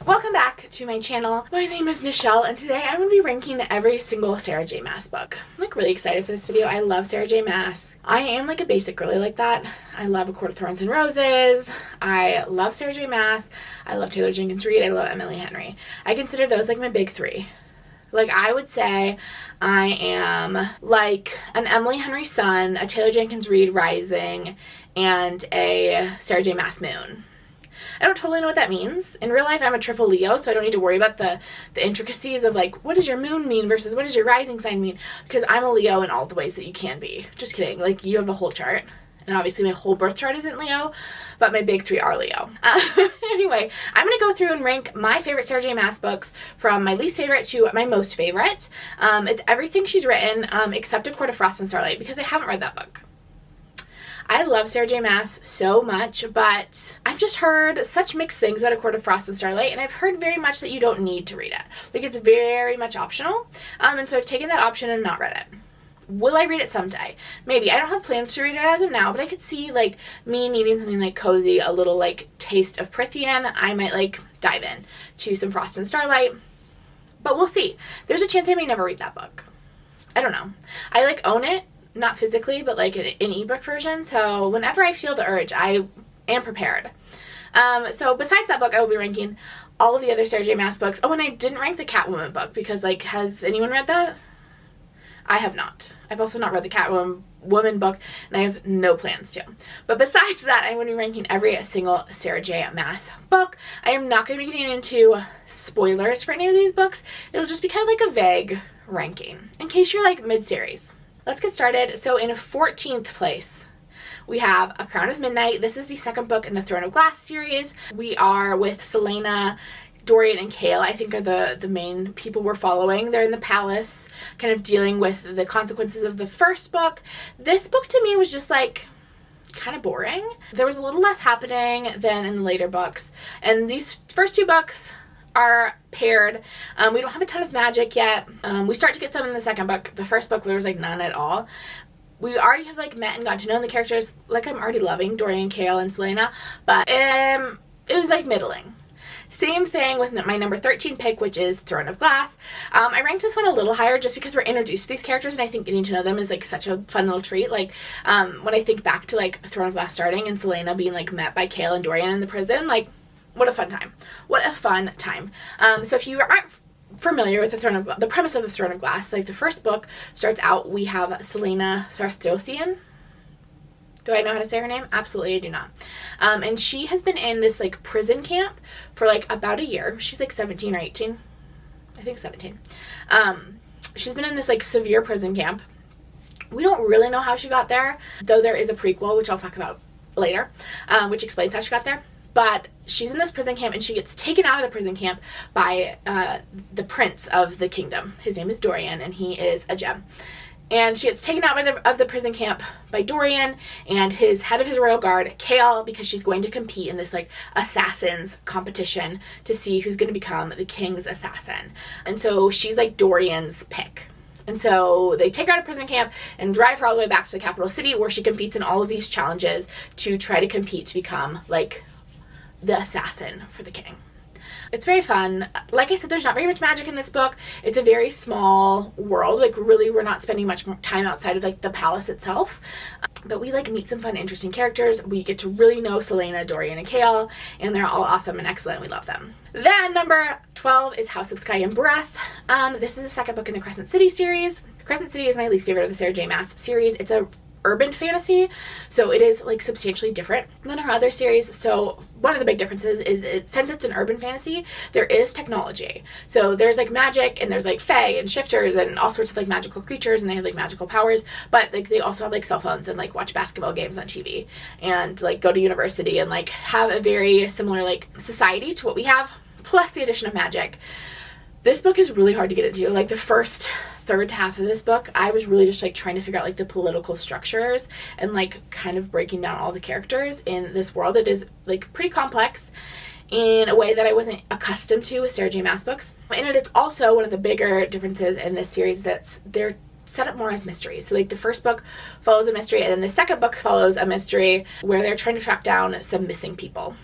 Welcome back to my channel. My name is Nichelle and today I'm going to be ranking every single Sarah J. Maas book. I'm like really excited for this video. I love Sarah J. Maas. I am like a basic girly like that. I love A Court of Thorns and Roses. I love Sarah J. Maas. I love Taylor Jenkins Reid. I love Emily Henry. I consider those like my big three. Like I would say I am like an Emily Henry Sun, a Taylor Jenkins Reid Rising, and a Sarah J. Maas Moon. I don't totally know what that means. In real life, I'm a triple Leo, so I don't need to worry about the intricacies of like, what does your moon mean versus what does your rising sign mean? Because I'm a Leo in all the ways that you can be. Just kidding. Like, you have a whole chart. And obviously my whole birth chart isn't Leo, but my big three are Leo. Anyway, I'm going to go through and rank my favorite Sarah J. Maas books from my least favorite to my most favorite. It's everything she's written except A Court of Frost and Starlight because I haven't read that book. I love Sarah J. Maas so much, but I've just heard such mixed things about A Court of Frost and Starlight, and I've heard very much that you don't need to read it. Like, it's very much optional, and so I've taken that option and not read it. Will I read it someday? Maybe. I don't have plans to read it as of now, but I could see, like, me needing something, like, cozy, a little, like, taste of Prithian. I might, like, dive in to some Frost and Starlight, but we'll see. There's a chance I may never read that book. I don't know. I, like, own it. Not physically, but like an ebook version. So whenever I feel the urge, I am prepared. So besides that book, I will be ranking all of the other Sarah J. Maas books. Oh, and I didn't rank the Catwoman book because, like, has anyone read that? I have not. I've also not read the Catwoman book, and I have no plans to. But besides that, I'm going to be ranking every single Sarah J. Maas book. I am not going to be getting into spoilers for any of these books. It'll just be kind of like a vague ranking in case you're like mid-series. Let's get started. So in 14th place, we have A Crown of Midnight. This is the second book in the Throne of Glass series. We are with Selena, Dorian, and Kale, I think, are the main people we're following. They're in the palace, kind of dealing with the consequences of the first book. This book to me was just like kind of boring. There was a little less happening than in the later books. And these first two books are paired. We don't have a ton of magic yet. We start to get some in the second book. The first book there was like none at all. We already have like met and got to know the characters. Like, I'm already loving Dorian, Kale, and Selena, but it was like middling. Same thing with my number 13 pick, which is Throne of Glass. I ranked this one a little higher just because we're introduced to these characters, and I think getting to know them is like such a fun little treat. Like, when I think back to like Throne of Glass starting and Selena being like met by Kale and Dorian in the prison, like, what a fun time. What a fun time. So if you aren't familiar with the premise of the Throne of Glass, like, the first book starts out, we have Selena Sarthothian. Do I know how to say her name? Absolutely, I do not. And she has been in this like prison camp for like about a year. She's like 17 or 18. I think 17. She's been in this like severe prison camp. We don't really know how she got there, though there is a prequel, which I'll talk about later, which explains how she got there. But she's in this prison camp, and she gets taken out of the prison camp by the prince of the kingdom. His name is Dorian, and he is a gem. And she gets taken out of the prison camp by Dorian and his head of his royal guard, Kale, because she's going to compete in this like assassins competition to see who's going to become the king's assassin. And so she's like Dorian's pick. And so they take her out of prison camp and drive her all the way back to the capital city, where she competes in all of these challenges to try to compete to become like the assassin for the king. It's very fun. Like I said, there's not very much magic in this book. It's a very small world. Like, really, we're not spending much time outside of like the palace itself. But we like meet some fun, interesting characters. We get to really know Selena, Dorian, and Kale, and they're all awesome and excellent. We love them. Then number 12 is House of Sky and Breath. This is the second book in the Crescent City series. Crescent City is my least favorite of the Sarah J. Maas series. It's a urban fantasy, so it is like substantially different than her other series. So one of the big differences is since it's an urban fantasy, there is technology. So there's like magic, and there's like fae and shifters and all sorts of like magical creatures, and they have like magical powers, but like they also have like cell phones and like watch basketball games on TV and like go to university and like have a very similar like society to what we have, plus the addition of magic. This book is really hard to get into. Like, the first third half of this book, I was really just like trying to figure out like the political structures and like kind of breaking down all the characters in this world. It is like pretty complex in a way that I wasn't accustomed to with Sarah J. Maas books. And it's also one of the bigger differences in this series that's they're set up more as mysteries. So like the first book follows a mystery, and then the second book follows a mystery where they're trying to track down some missing people.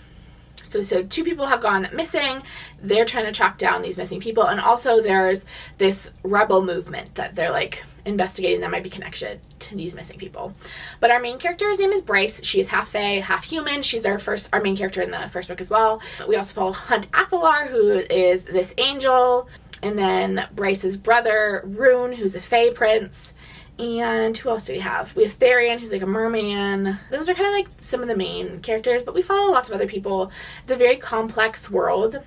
So two people have gone missing. They're trying to track down these missing people, and also there's this rebel movement that they're like investigating that might be connected to these missing people. But our main character's name is Bryce. She is half fae, half human. She's our main character in the first book as well. We also follow Hunt Athalar, who is this angel, and then Bryce's brother Rune, who's a fae prince. And who else do we have? We have Therian, who's like a merman. Those are kind of like some of the main characters, but we follow lots of other people. It's a very complex world.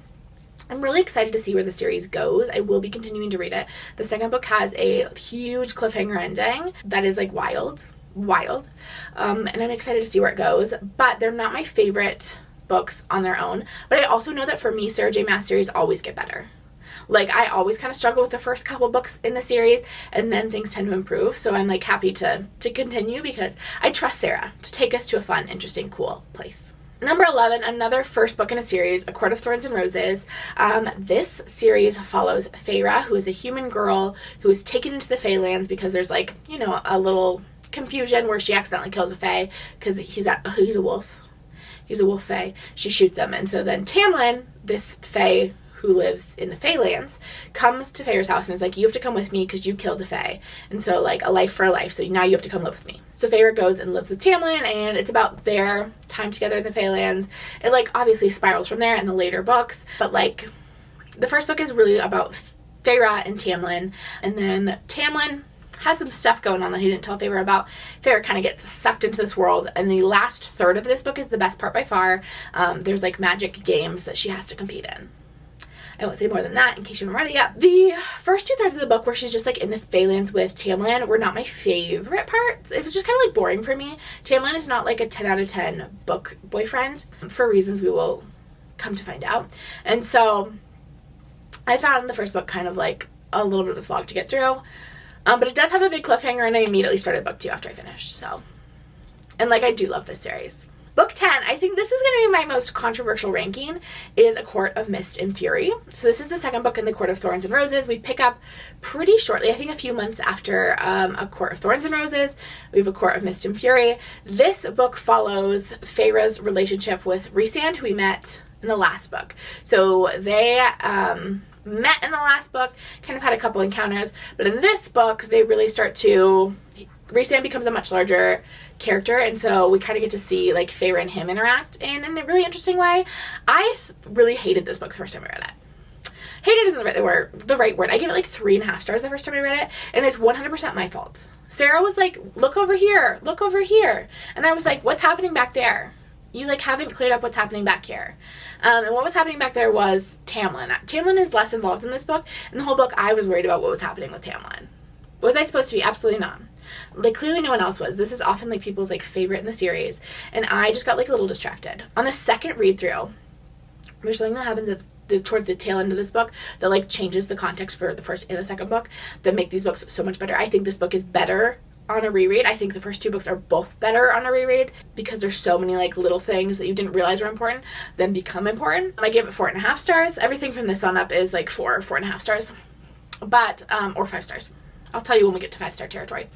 I'm really excited to see where the series goes. I will be continuing to read it. The second book has a huge cliffhanger ending that is like wild. And I'm excited to see where it goes, but they're not my favorite books on their own. But I also know that for me, Sarah J. Maas series always get better. Like, I always kind of struggle with the first couple books in the series, and then things tend to improve. So I'm like happy to continue because I trust Sarah to take us to a fun, interesting, cool place. Number 11, another first book in a series, A Court of Thorns and Roses. This series follows Feyre, who is a human girl who is taken into the Feylands because there's like, you know, a little confusion where she accidentally kills a Fey because he's a wolf. He's a wolf Fey. She shoots him, and so then Tamlin, this Fey who lives in the Feylands, comes to Feyre's house and is like, you have to come with me because you killed a Fey. And so, like, a life for a life, so now you have to come live with me. So Feyre goes and lives with Tamlin, and it's about their time together in the Feylands. It, like, obviously spirals from there in the later books, but, like, the first book is really about Feyre and Tamlin, and then Tamlin has some stuff going on that he didn't tell Feyre about. Feyre kind of gets sucked into this world, and the last third of this book is the best part by far. There's, like, magic games that she has to compete in. I won't say more than that in case you haven't read it yet. The first 2/3 of the book where she's just like in the Feylands with Tamlin were not my favorite parts. It was just kind of like boring for me. Tamlin is not like a 10 out of 10 book boyfriend for reasons we will come to find out. And so I found the first book kind of like a little bit of a slog to get through. But it does have a big cliffhanger, and I immediately started book 2 after I finished. So, and like, I do love this series. Book 10, I think this is going to be my most controversial ranking, is A Court of Mist and Fury. So this is the second book in the Court of Thorns and Roses. We pick up pretty shortly, I think a few months after A Court of Thorns and Roses. We have A Court of Mist and Fury. This book follows Feyre's relationship with Rhysand, who we met in the last book. So they met in the last book, kind of had a couple encounters, but in this book, they really start to... Rhysand becomes a much larger character, and so we kind of get to see like Feyre and him interact in a really interesting way. I really hated this book the first time I read it. Hated isn't the right word. I gave it like 3.5 stars the first time I read it, and it's 100% my fault. Sarah was like, look over here, and I was like, what's happening back there? You like haven't cleared up what's happening back here. And what was happening back there was Tamlin. Tamlin is less involved in this book. In the whole book, I was worried about what was happening with Tamlin. Was I supposed to be? Absolutely not. Like, clearly no one else was. This is often, like, people's, like, favorite in the series. And I just got, like, a little distracted. On the second read-through, there's something that happens towards the tail end of this book that, like, changes the context for the first and the second book that make these books so much better. I think this book is better on a reread. I think the first 2 books are both better on a reread because there's so many, like, little things that you didn't realize were important then become important. I gave it 4.5 stars. Everything from this on up is, like, 4.5 stars. But, or 5 stars. I'll tell you when we get to 5-star territory.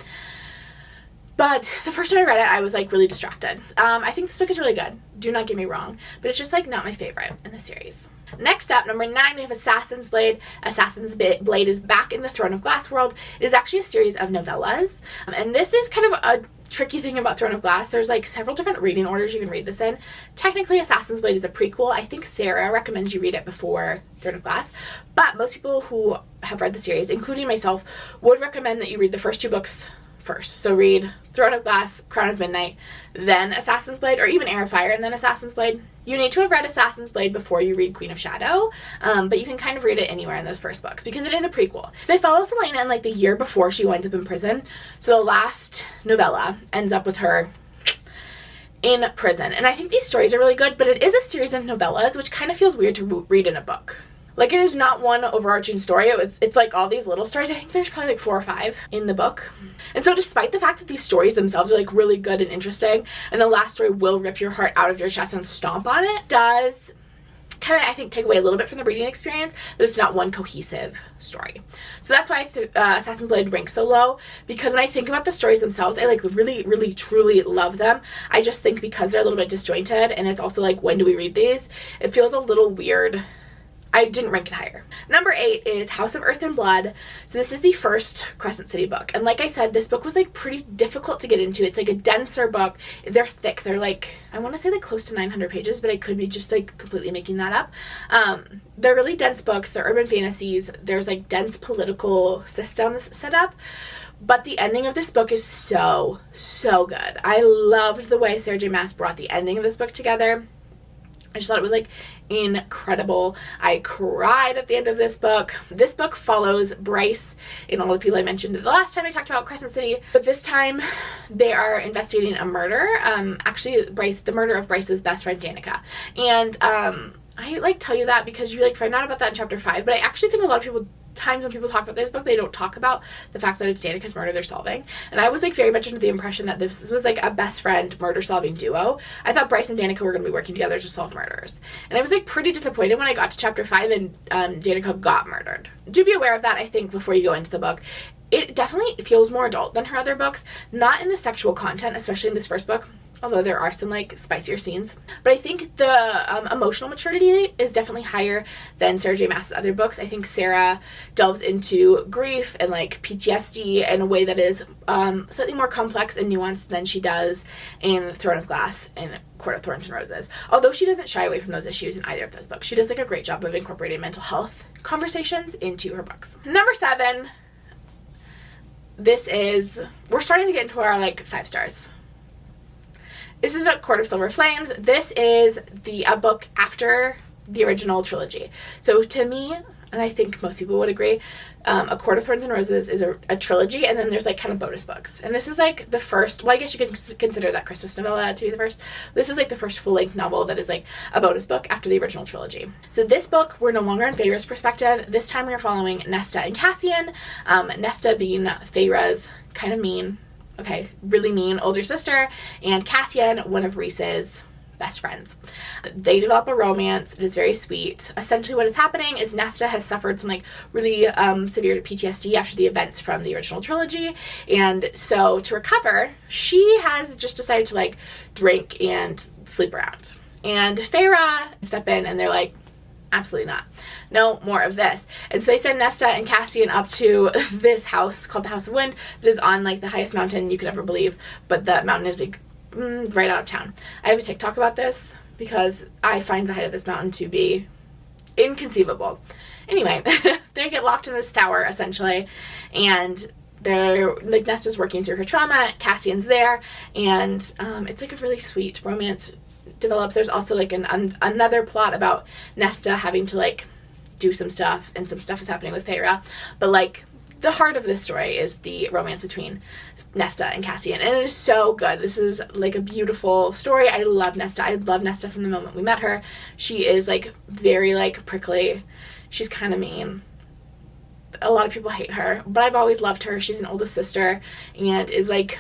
But the first time I read it, I was like really distracted. I think this book is really good. Do not get me wrong. But it's just like not my favorite in the series. Next up, number 9, we have Assassin's Blade. Assassin's Blade is back in the Throne of Glass world. It is actually a series of novellas. And this is kind of a tricky thing about Throne of Glass. There's like several different reading orders you can read this in. Technically, Assassin's Blade is a prequel. I think Sarah recommends you read it before Throne of Glass. But most people who have read the series, including myself, would recommend that you read the first 2 books first. So read Throne of Glass, Crown of Midnight, then Assassin's Blade, or even Heir of Fire and then Assassin's Blade. You need to have read Assassin's Blade before you read Queen of Shadow, but you can kind of read it anywhere in those first books because it is a prequel. So they follow Selena in like the year before she winds up in prison. So the last novella ends up with her in prison. And I think these stories are really good, but it is a series of novellas, which kind of feels weird to read in a book. Like, it is not one overarching story. It's like all these little stories. I think there's probably like 4 or 5 in the book. And so despite the fact that these stories themselves are like really good and interesting, and the last story will rip your heart out of your chest and stomp on it, does kind of, I think, take away a little bit from the reading experience, that it's not one cohesive story. So that's why Assassin's Blade ranks so low, because when I think about the stories themselves, I like really, really, truly love them. I just think because they're a little bit disjointed, and it's also like, when do we read these? It feels a little weird. I didn't rank it higher. Number 8 is House of Earth and Blood. So this is the first Crescent City book. And like I said, this book was like pretty difficult to get into. It's like a denser book. They're thick. They're like, I want to say like close to 900 pages, but I could be just like completely making that up. They're really dense books. They're urban fantasies. There's like dense political systems set up. But the ending of this book is so, so good. I loved the way Sarah J. Maas brought the ending of this book together. I just thought it was like incredible. I cried at the end of this book. This book follows Bryce and all the people I mentioned the last time I talked about Crescent City, but this time they are investigating a murder. Actually, the murder of Bryce's best friend Danica. And I like tell you that because you like find out about that in chapter 5, but I actually think a lot of people, times when people talk about this book, they don't talk about the fact that it's Danica's murder they're solving. And I was like very much under the impression that this was like a best friend murder solving duo. I thought Bryce and Danica were going to be working together to solve murders. And I was like pretty disappointed when I got to chapter 5 and Danica got murdered. Do be aware of that, I think, before you go into the book. It definitely feels more adult than her other books, not in the sexual content, especially in this first book, although there are some like spicier scenes. But I think the emotional maturity is definitely higher than Sarah J. Maas's other books. I think Sarah delves into grief and like PTSD in a way that is slightly more complex and nuanced than she does in Throne of Glass and Court of Thorns and Roses. Although she doesn't shy away from those issues in either of those books. She does like a great job of incorporating mental health conversations into her books. Number 7. We're starting to get into our like 5 stars. This is A Court of Silver Flames. This is a book after the original trilogy. So to me, and I think most people would agree, A Court of Thorns and Roses is a trilogy, and then there's like kind of bonus books. And this is like the first, well, I guess you could consider that Christmas novella to be the first. This is like the first full-length novel that is like a bonus book after the original trilogy. So this book, we're no longer in Feyre's perspective. This time we are following Nesta and Cassian. Nesta being Feyre's kind of mean, really mean older sister, and Cassian, one of Rhys's best friends. They develop a romance. It is very sweet. Essentially what is happening is Nesta has suffered some like really severe PTSD after the events from the original trilogy, and so to recover she has just decided to like drink and sleep around, and Feyre step in and they're like, absolutely not. No more of this. And so they send Nesta and Cassian up to this house called the House of Wind that is on like the highest mountain you could ever believe, but the mountain is like right out of town. I have a TikTok about this because I find the height of this mountain to be inconceivable. Anyway, they get locked in this tower essentially, and they're like, Nesta's working through her trauma, Cassian's there, and it's like a really sweet romance develops. There's also like another plot about Nesta having to like do some stuff, and some stuff is happening with Feyre, but like the heart of this story is the romance between Nesta and Cassian, and it is so good. This is like a beautiful story. I love Nesta. I love Nesta from the moment we met her. She is like very like prickly. She's kind of mean. A lot of people hate her, but I've always loved her. She's an oldest sister and is like,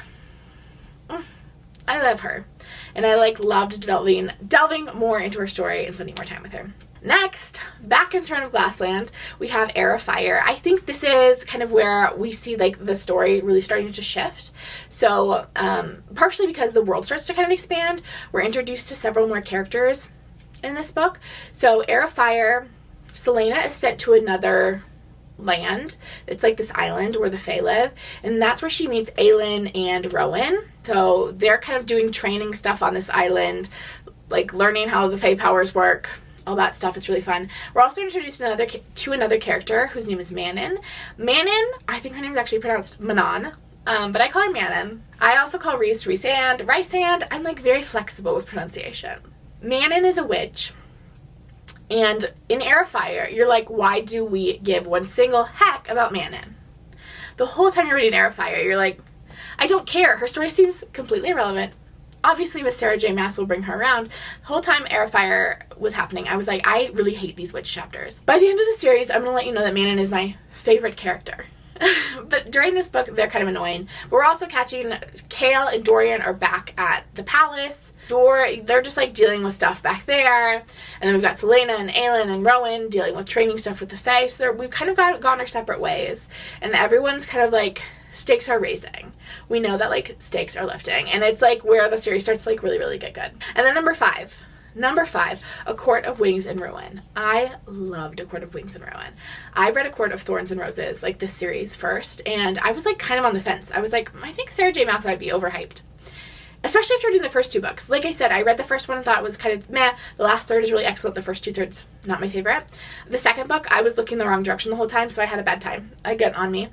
I love her. And I like loved delving more into her story and spending more time with her. Next, back in Throne of Glassland, we have Heir of Fire. I think this is kind of where we see like the story really starting to shift. So partially because the world starts to kind of expand, we're introduced to several more characters in this book. So Heir of Fire, Selena is sent to another land. It's like this island where the Fae live, and that's where she meets Aelin and Rowan. So they're kind of doing training stuff on this island, like learning how the Fae powers work, all that stuff. It's really fun. We're also introduced to another character whose name is Manon. Manon, I think her name is actually pronounced Manon, but I call her Manon. I also call Rhys Rysand. I'm like very flexible with pronunciation. Manon is a witch. And in Heir of Fire, you're like, why do we give one single heck about Manon? The whole time you're reading Heir of Fire, you're like, I don't care. Her story seems completely irrelevant. Obviously, with Sarah J. Maas, will bring her around. The whole time Heir of Fire was happening, I was like, I really hate these witch chapters. By the end of the series, I'm going to let you know that Manon is my favorite character. But during this book, they're kind of annoying. We're also catching Kale and Dorian are back at the palace. They're just like dealing with stuff back there. And then we've got Selena and Aelin and Rowan dealing with training stuff with the Fae. So we've kind of gone our separate ways. And everyone's kind of like, stakes are raising. We know that like stakes are lifting. And it's like where the series starts to like really, really get good. And then number five, A Court of Wings and Ruin. I loved A Court of Wings and Ruin. I read A Court of Thorns and Roses, like this series first, and I was like kind of on the fence. I was like, I think Sarah J. Maas might be overhyped. Especially after reading the first two books. Like I said, I read the first one and thought it was kind of meh. The last third is really excellent. The first 2/3, not my favorite. The second book, I was looking the wrong direction the whole time, so I had a bad time. I got on me.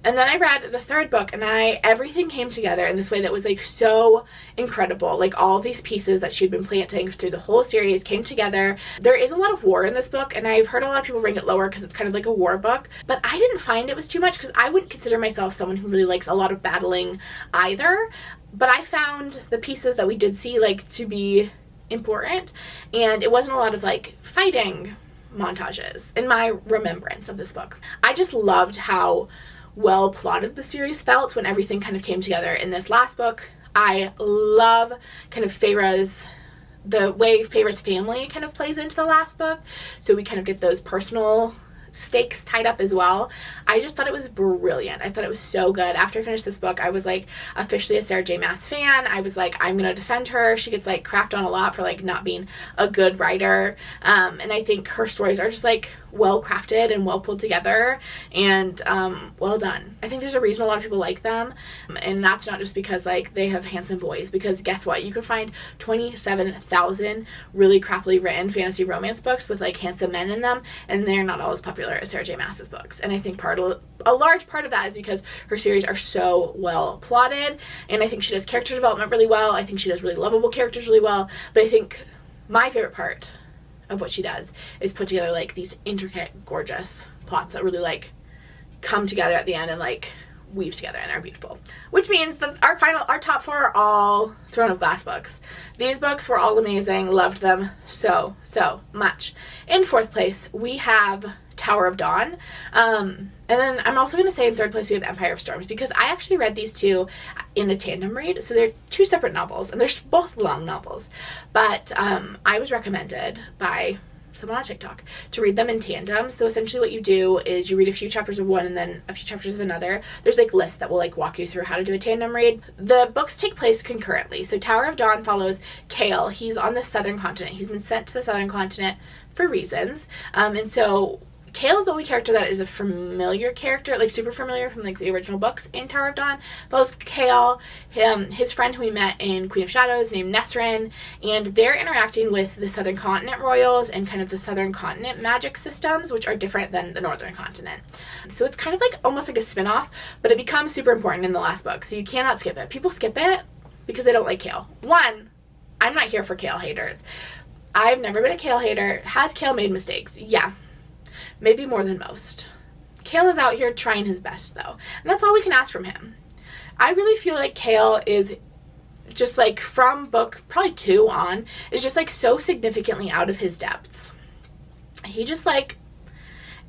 And then I read the third book, and everything came together in this way that was like so incredible. Like all these pieces that she'd been planting through the whole series came together. There is a lot of war in this book, and I've heard a lot of people rank it lower because it's kind of like a war book. But I didn't find it was too much because I wouldn't consider myself someone who really likes a lot of battling either. But I found the pieces that we did see like to be important, and it wasn't a lot of like fighting montages in my remembrance of this book. I just loved how well plotted the series felt when everything kind of came together in this last book. I love kind of the way Feyre's family kind of plays into the last book, so we kind of get those personal stakes tied up as well. I just thought it was brilliant. I thought it was so good. After I finished this book, I was like officially a Sarah J. Maas fan. I was like, I'm gonna defend her. She gets like crapped on a lot for like not being a good writer, and I think her stories are just like well crafted and well pulled together and well done. I think there's a reason a lot of people like them, and that's not just because like they have handsome boys, because guess what, you can find 27,000 really crappily written fantasy romance books with like handsome men in them, and they're not all as popular as Sarah J. Maas's books. And I think a large part of that is because her series are so well plotted, and I think she does character development really well. I think she does really lovable characters really well, but I think my favorite part of what she does is put together like these intricate, gorgeous plots that really like come together at the end and like weave together and are beautiful. Which means that our top four are all Throne of Glass books. These books were all amazing, loved them so much. In fourth place, we have Tower of Dawn. And then I'm also going to say in third place we have Empire of Storms, because I actually read these two in a tandem read. So they're two separate novels, and they're both long novels. But I was recommended by someone on TikTok to read them in tandem. So essentially what you do is you read a few chapters of one and then a few chapters of another. There's like lists that will like walk you through how to do a tandem read. The books take place concurrently. So Tower of Dawn follows Kale. He's on the southern continent. He's been sent to the southern continent for reasons. And so Kale is the only character that is a familiar character, like super familiar from like the original books in Tower of Dawn. Follows Kale, his friend who we met in Queen of Shadows named Nesrin, and they're interacting with the Southern Continent royals and kind of the Southern Continent magic systems, which are different than the Northern Continent. So it's kind of like almost like a spin-off, but it becomes super important in the last book, so you cannot skip it. People skip it because they don't like Kale. One, I'm not here for Kale haters. I've never been a Kale hater. Has Kale made mistakes? Yeah. Maybe more than most. Kale is out here trying his best, though. And that's all we can ask from him. I really feel like Kale is just like from book probably 2 on, is just like so significantly out of his depths. He just like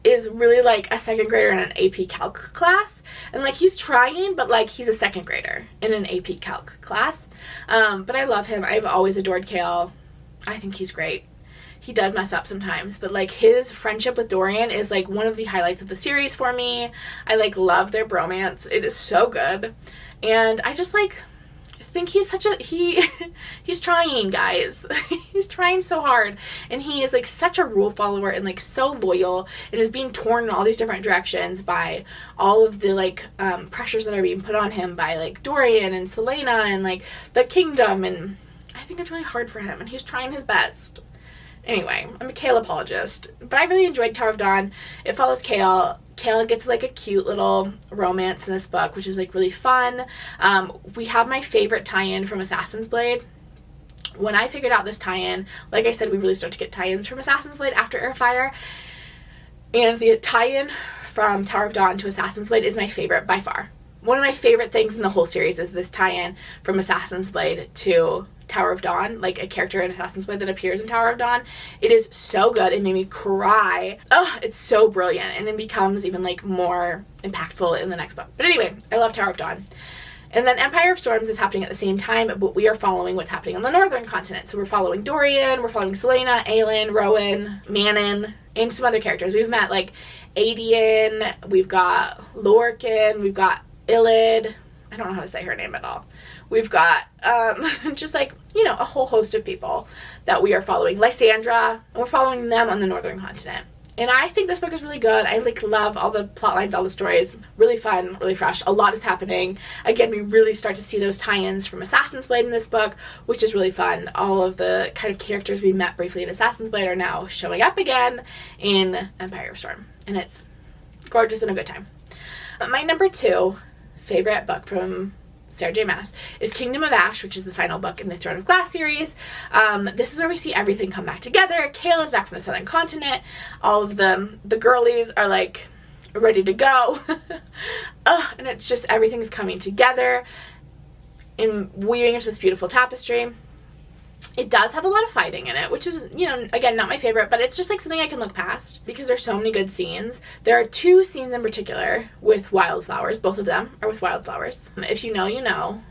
is really like a second grader in an AP Calc class. And like he's trying, but like he's a second grader in an AP Calc class. But I love him. I've always adored Kale. I think he's great. He does mess up sometimes, but like his friendship with Dorian is like one of the highlights of the series for me. I like love their bromance. It is so good. And I just like think he's he's trying, guys. He's trying so hard, and he is like such a rule follower and like so loyal, and is being torn in all these different directions by all of the like pressures that are being put on him by like Dorian and Selena and like the kingdom, and I think it's really hard for him, and he's trying his best. Anyway, I'm a Kale apologist, but I really enjoyed Tower of Dawn. It follows Kale. Kale gets like a cute little romance in this book, which is like really fun. We have my favorite tie-in from Assassin's Blade. When I figured out this tie-in, like I said, we really start to get tie-ins from Assassin's Blade after Airfire. And the tie-in from Tower of Dawn to Assassin's Blade is my favorite by far. One of my favorite things in the whole series is this tie-in from Assassin's Blade to Tower of Dawn, like a character in Assassin's Blade that appears in Tower of Dawn. It is so good. It made me cry. Oh, it's so brilliant, and it becomes even like more impactful in the next book. But anyway, I love Tower of Dawn. And then Empire of Storms is happening at the same time, but we are following what's happening on the northern continent. So we're following Dorian, we're following Selena, Aelin, Rowan, Manon, and some other characters. We've met like Adian, we've got Lorcan, we've got Illid. I don't know how to say her name at all. We've got just like, you know, a whole host of people that we are following. Lysandra, and we're following them on the northern continent. And I think this book is really good. I like love all the plot lines, all the stories. Really fun, really fresh. A lot is happening. Again, we really start to see those tie-ins from Assassin's Blade in this book, which is really fun. All of the kind of characters we met briefly in Assassin's Blade are now showing up again in Empire of Storm. And it's gorgeous and a good time. My number 2 favorite book from Sarah J. Maas is Kingdom of Ash, which is the final book in the Throne of Glass series. This is where we see everything come back together. Kale is back from the southern continent. All of the girlies are like ready to go. And it's just everything's coming together and weaving into this beautiful tapestry. It does have a lot of fighting in it, which is, you know, again, not my favorite, but it's just like something I can look past because there's so many good scenes. There are 2 scenes in particular with wildflowers. Both of them are with wildflowers. If you know, you know.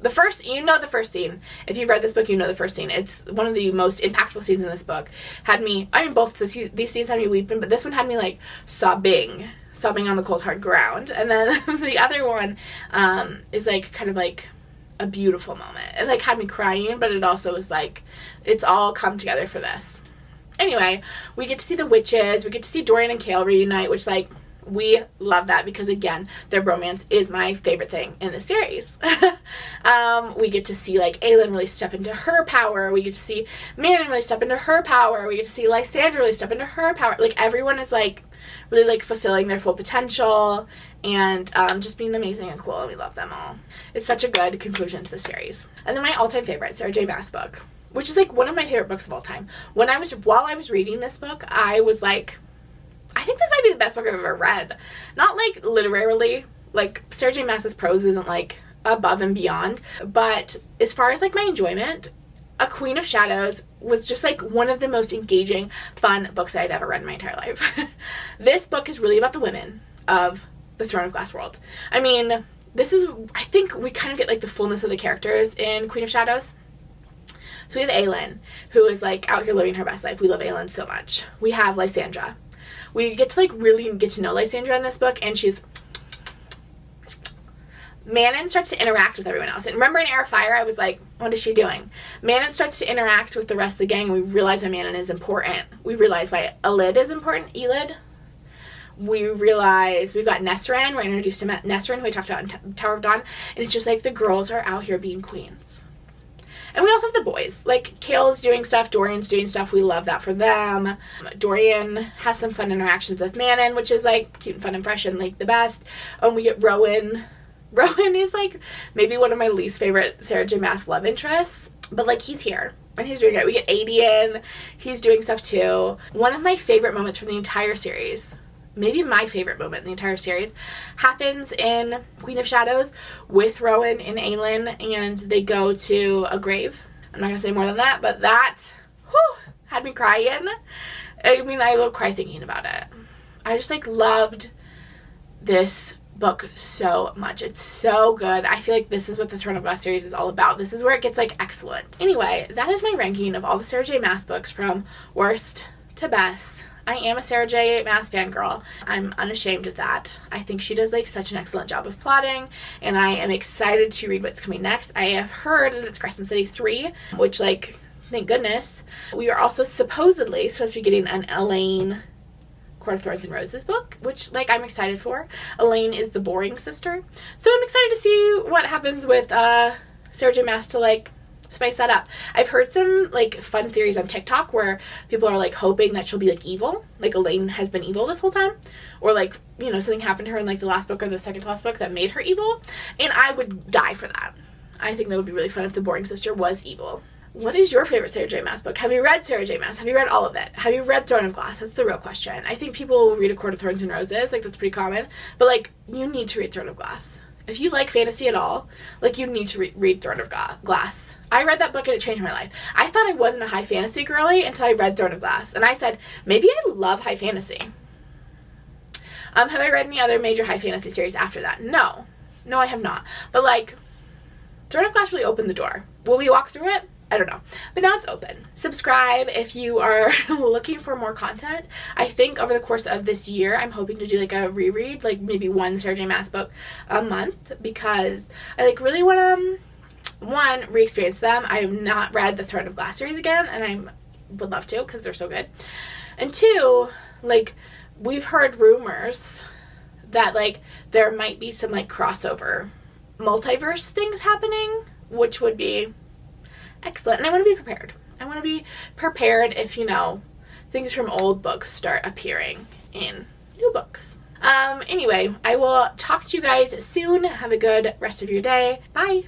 The first scene. If you've read this book, you know the first scene. It's one of the most impactful scenes in this book. Both these scenes had me weeping, but this one had me like sobbing on the cold hard ground. And then the other one is like kind of like a beautiful moment. It like had me crying, but it also was like, it's all come together for this. Anyway, we get to see the witches, we get to see Dorian and Kale reunite, which like, we love that because again, their bromance is my favorite thing in the series. We get to see like Aelin really step into her power, we get to see Manon really step into her power, we get to see Lysandra really step into her power. Like everyone is like really like fulfilling their full potential and just being amazing and cool, and we love them all. It's such a good conclusion to the series. And then my all-time favorite, Sarah J. Maas book, which is like one of my favorite books of all time. While I was reading this book, I was like, I think this might be the best book I've ever read. Not like literarily, like Sarah J. Maas's prose isn't like above and beyond, but as far as like my enjoyment, A Queen of Shadows was just like one of the most engaging, fun books I'd ever read in my entire life. This book is really about the women of the Throne of Glass world. I mean, I think we kind of get like the fullness of the characters in Queen of Shadows. So we have Aelin, who is like out here living her best life. We love Aelin so much. We have Lysandra. We get to like really get to know Lysandra in this book, and Manon starts to interact with everyone else. And remember in Air of Fire, I was like, what is she doing? Manon starts to interact with the rest of the gang, and we realize why Manon is important. We realize why Elid is important. Elid. We realize we've got Nesrin. We're introduced to Nesrin, who I talked about in Tower of Dawn. And it's just like the girls are out here being queens. And we also have the boys. Like, Kale's doing stuff, Dorian's doing stuff. We love that for them. Dorian has some fun interactions with Manon, which is like cute and fun and fresh and like the best. And we get Rowan. Rowan is like maybe one of my least favorite Sarah J. Maas love interests. But like, he's here. And he's doing it. We get Adian. He's doing stuff too. One of my favorite moments from the entire series, maybe my favorite moment in the entire series, happens in Queen of Shadows with Rowan and Aelin, and they go to a grave. I'm not going to say more than that, but that had me crying. I mean, I will cry thinking about it. I just like loved this book so much. It's so good. I feel like this is what the Throne of Glass series is all about. This is where it gets like excellent. Anyway, that is my ranking of all the Sarah J. Maas books from worst to best. I am a Sarah J. Maas fangirl. I'm unashamed of that. I think she does like such an excellent job of plotting, and I am excited to read what's coming next. I have heard that it's Crescent City 3, which like, thank goodness. We are also supposedly supposed to be getting an Elaine Court of Thorns and Roses book, which like I'm excited for. Elaine is the boring sister. So I'm excited to see what happens with Sarah J. Maas to like spice that up. I've heard some like fun theories on TikTok where people are like hoping that she'll be like evil, like Elaine has been evil this whole time, or like, you know, something happened to her in like the last book or the second to last book that made her evil, and I would die for that. I think that would be really fun if the boring sister was evil. What is your favorite Sarah J. Maas book? Have you read Sarah J. Maas? Have you read all of it? Have you read Throne of Glass? That's the real question. I think people will read A Court of Thorns and Roses, like that's pretty common, but like you need to read Throne of Glass. If you like fantasy at all, like, you need to read Throne of Glass. I read that book and it changed my life. I thought I wasn't a high fantasy girly until I read Throne of Glass. And I said, maybe I love high fantasy. Have I read any other major high fantasy series after that? No. No, I have not. But, like, Throne of Glass really opened the door. Will we walk through it? I don't know. But now it's open. Subscribe if you are looking for more content. I think over the course of this year, I'm hoping to do like a reread, like maybe one Sarah J. Maas book a month, because I like really want to, one, re-experience them. I have not read the Throne of Glass series again, and I would love to because they're so good. And two, like, we've heard rumors that like there might be some like crossover multiverse things happening, which would be excellent. And I want to be prepared. I want to be prepared if, you know, things from old books start appearing in new books. Anyway, I will talk to you guys soon. Have a good rest of your day. Bye.